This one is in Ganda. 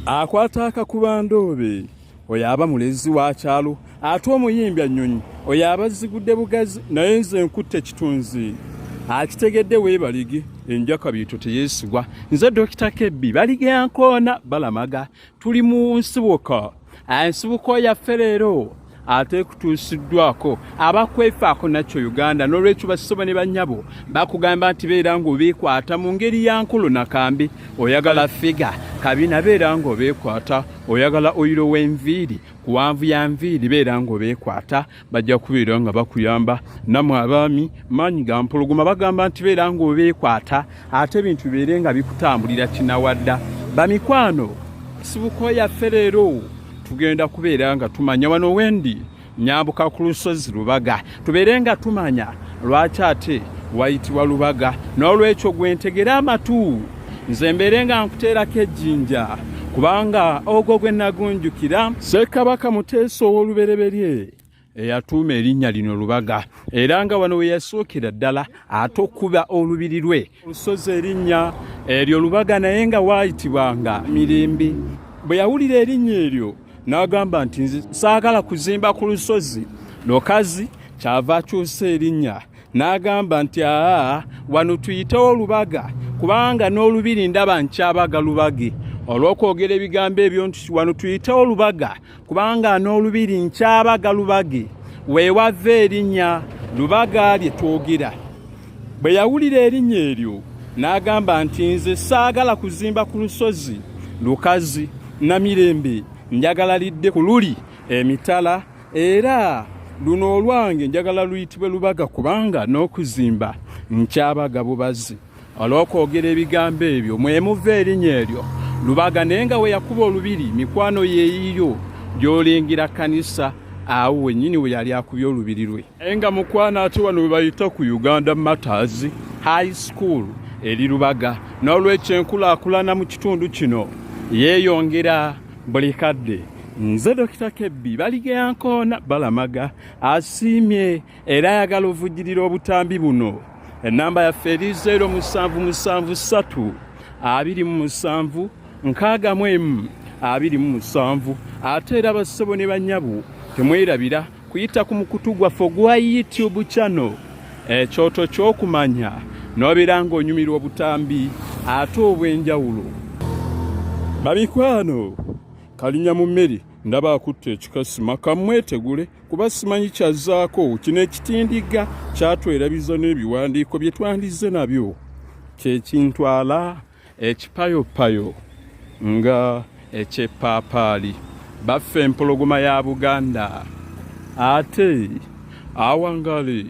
akwata akakubandoobe oyo aba mulezi wa kyalo ate omuyimbi annyonyi oyo aba zigudde bugazi naye nze nkutte kitunzi akitegedde weebaligi enjaka biito teyeesigwa nze Dokita Kebbi balige yankoona balamaga tuli mu nsibuko ensibuko yaffe leero ate kutuusiddwako abakwefaako nakyo Uganda n'olwekyo basoma ne bannyabo bakugamba nti beera ng'obeekwata mu ngeri ya nkulu nakambi oyagala figa kabina beera ng'obeekwata oyagala oyiro w'enviiri kuwanvu ya nviiri beera ng'obeekwata bajja kubeera nga bakuyamba namwe abaami maanyi ga mpologoma bagamba nti beera ng'obeekwata ate ebintu bibeere nga bikutambulira kinawadda bamikwano sibuko yaffe leero tugenda kubeera nga tumanya wano wendi nyambuka ku lusozi Lubaga tubeere nga tumanya lwaki ate wayitibwa Lubaga n'olwekyo gwentegera amatu nze mbeere nga nkuteerako ejjinja kubanga ogwo gwe nagunjukira Ssekabaka Muteesa ow'olubereberye eyatuuma erinnya lino Lubaga era nga wano we yasookera ddala ate okuba olubiri lwe olusozi erinnya eryo Lubaga naye nga waayitibwanga Mirembe bwe yawulira erinnya eryo n'agamba nti nze saagala kuzimba ku lusozi lokazi kyava akyusa erinnya n'agamba nti wano tuyitewo Lubaga kubanga n'olubiri ndaba nkyabaga Lubage olw'okwogera ebigambo ebyo nti wano tuyitewo Lubaga kubanga n'olubiri nkyabaga Lubage weewava erinnya Lubaga lye twogera bwe yawulira erinnya eryo n'agamba nti nze saagala kuzimba ku lusozi lukazi na Mirembe njagala lidde ku luli emitala era luno olwange njagala luyitibwe Lubaga kubanga n'okuzimba nkyabaga bubazi olw'okwogera ebigambo ebyo mwemuva erinnya eryo Lubaga naye nga we yakuba olubiri mikwano yeeyiyo gy'olengera kanisa awo wennyini we yali akubye olubiri lwe nga mukwana ate wano we bayita ku Uganda Matters High School eri Lubaga n'olwekyo enkulaakulana mu kitundu kino yeeyongera buli kadde nze Dokita Kebbi balige yankoona balamaga asiimye era ayagala ovujjirira obutambi buno ennamba yaffe eri 0773 27 61 27 ate era bassebo ne bannyabo temwerabira kuyita ku mukutu gwaffe ogwa YouTube channel ekyoto ky'okumanya n'obeera ng'onyumirwa obutambi ate obw'enjawulo babikwano Kalinya mu mmeri ndaba akutte ekikasima kamwetegule kuba simanyi kyazzaako kino ekitindiga kyatwerabiza n'ebiwandiiko bye twandize nabyo kyekintwala ekipayopayo nga ekyepaapaali baffe empologoma ya Buganda ate awangale